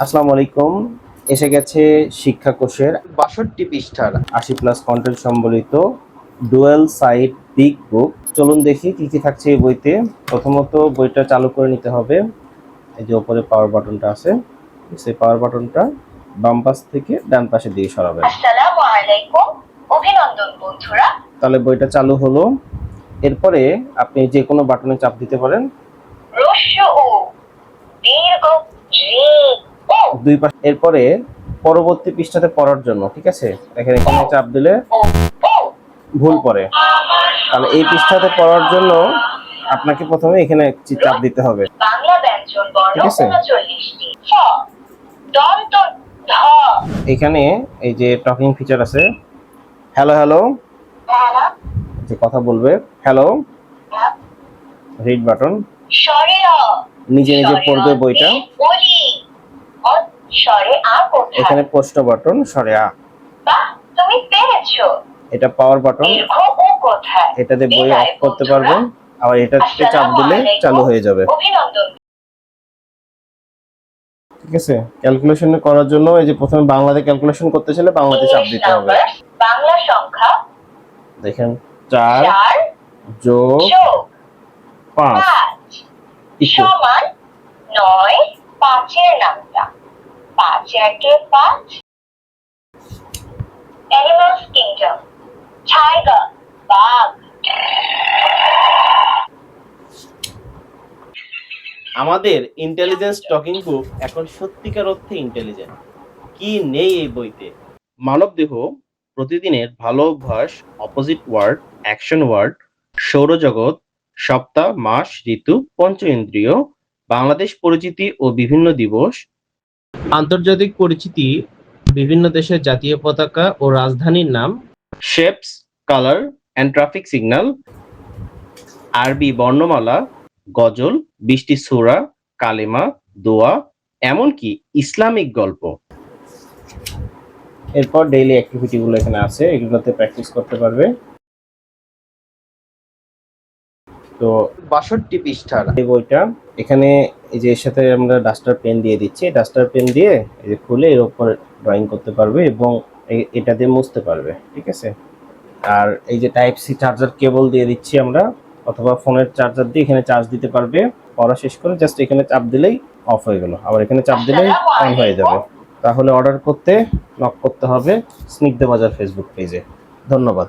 আসসালামু আলাইকুম। এসে গেছে শিক্ষা কোষের ৬২ পৃষ্ঠার ৮০+ কন্টেন্ট সম্বলিত ডুয়াল সাইড বিগ বুক। চলুন দেখি কি কি থাকছে এই বইতে। প্রথমত বইটা চালু করে নিতে হবে। এই যে উপরে পাওয়ার বাটনটা আছে, সেই পাওয়ার বাটনটা বাম পাশ থেকে ডান পাশে দিয়ে সরাবেন। আসসালামু আলাইকুম, অভিনন্দন বন্ধুরা। তাহলে বইটা চালু হলো। এরপরে আপনি যে কোনো বাটনে চাপ দিতে পারেন। রস্য ও দীর্ঘ রে ও দুই পাশে। এরপরে পরবর্তী পৃষ্ঠাতে পড়ার জন্য, ঠিক আছে, এখানে চাপ দিলে ভুল পড়ে। তাহলে এই পৃষ্ঠাতে পড়ার জন্য আপনাকে প্রথমে এখানে চাপ দিতে হবে। বাংলা ব্যঞ্জন বর্ণ ৩৯টি। ফ দন্ত ধ। এখানে এই যে টকিং ফিচার আছে, হ্যালো হ্যালো, যে কথা বলবে, হ্যালো। রিড বাটন, স্বরে অ, নিজে নিজে পড়বে বইটা। বলি স্বরে আ কোথায়? এখানে প্রশ্ন বাটন, স্বরে আ। বাহ, তুমি পেরেছো। এটা পাওয়ার বাটন, দীর্ঘ ও কোথায়? এটাতে বই অফ করতে পারবেন। আবার এটাতে চাপ দিলে চালু হয়ে যাবে। অভিনন্দন। ঠিক আছে, ক্যালকুলেশন করার জন্য এই যে প্রথমে বাংলাতে ক্যালকুলেশন করতে চাইলে বাংলাতে চাপ দিতে হবে। বাংলা সংখ্যা দেখেন ৪ যোগ ৫ সমান ৯। ৫-এর নামটা ৫ একে ৫। অ্যানিমালস কিংডম, টাইগার বাঘ। আমাদের ইন্টেলিজেন্স টকিং বুক এখন সত্যিকার অর্থে ইন্টেলিজেন্ট। কি নেই এই বইতে? মানবদেহ, প্রতিদিনের ভালো অভ্যাস, অপোজিট ওয়ার্ড, অ্যাকশন ওয়ার্ড, সৌরজগৎ, সপ্তাহ, মাস, ঋতু, পঞ্চ ইন্দ্রিয়, বাংলাদেশ পরিচিতি ও বিভিন্ন দিবস, আন্তর্জাতিক পরিচিতি, বিভিন্ন দেশের জাতীয় পতাকা ও রাজধানীর নাম, shapes, colour and traffic signal, আরবি বর্ণমালা, গজল, ২০টি সূরা, কালেমা, দোয়া, এমনকি ইসলামিক গল্প। এরপর ডেইলি অ্যাক্টিভিটি গুলো এখানে আছে, এগুলোতে প্র্যাকটিস করতে পারবে। তো ৬২ পৃষ্ঠার এই বইটা, এখানে এই যে এর সাথে আমরা ডাস্টার পেন দিয়ে দিচ্ছি। ডাস্টার পেন দিয়ে এই যে খুলে এর উপর ড্রয়িং করতে পারবে এবং এটা দিয়ে মুছতে পারবে। ঠিক আছে, আর এই যে টাইপ সি চার্জার কেবল দিয়ে দিচ্ছি আমরা, অথবা ফোনের চার্জার দিয়ে এখানে চার্জ দিতে পারবে। পড়া শেষ করে জাস্ট এখানে চাপ দিলেই অফ হয়ে গেল, আবার এখানে চাপ দিলেই অন হয়ে যাবে। তাহলে অর্ডার করতে নক করতে হবে স্নিগ্ধ বাজার ফেসবুক পেজে। ধন্যবাদ।